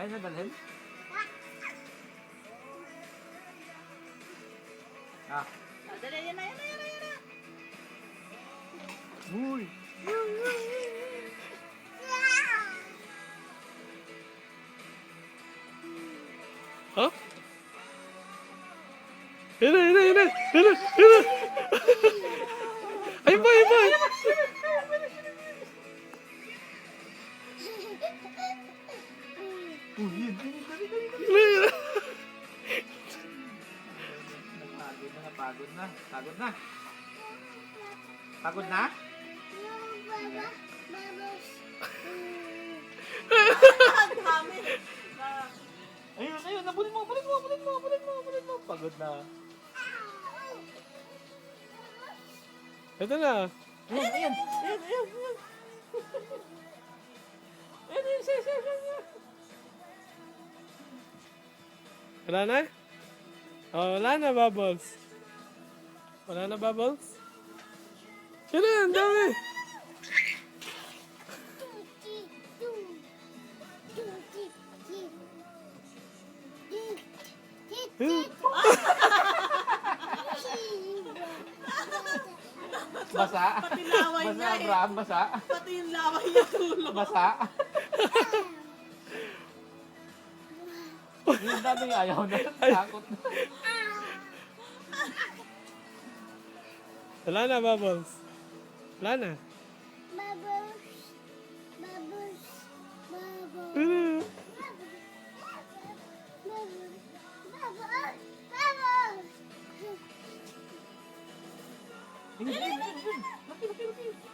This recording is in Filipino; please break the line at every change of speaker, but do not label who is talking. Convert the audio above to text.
Ayaw na dalhin? Ah.
Dali, yan na, yan na, yan na, yan na.
Uy!
Ha? Yan na, yan na, yan na, yan na, yan na. Ay ba, ay ba.
Uy, yun, dali. Napagod na. Pagod na. Pagod na?
Ang dami.
Ayun, nabulin mo. Pagod na.
Ito na.
Ayan.
Wala na? Oh, wala na, Bubbles. Wala na, Bubbles? Yan na, ang dami.
Basa?
Pati laway
Basa,
niya eh.
Abraham, basa?
Pati yung laway niya tulog.
Basa? Yung dami ayaw na. Takot na.
Wala na, Bubbles. Wala na.
Ayun. Laki.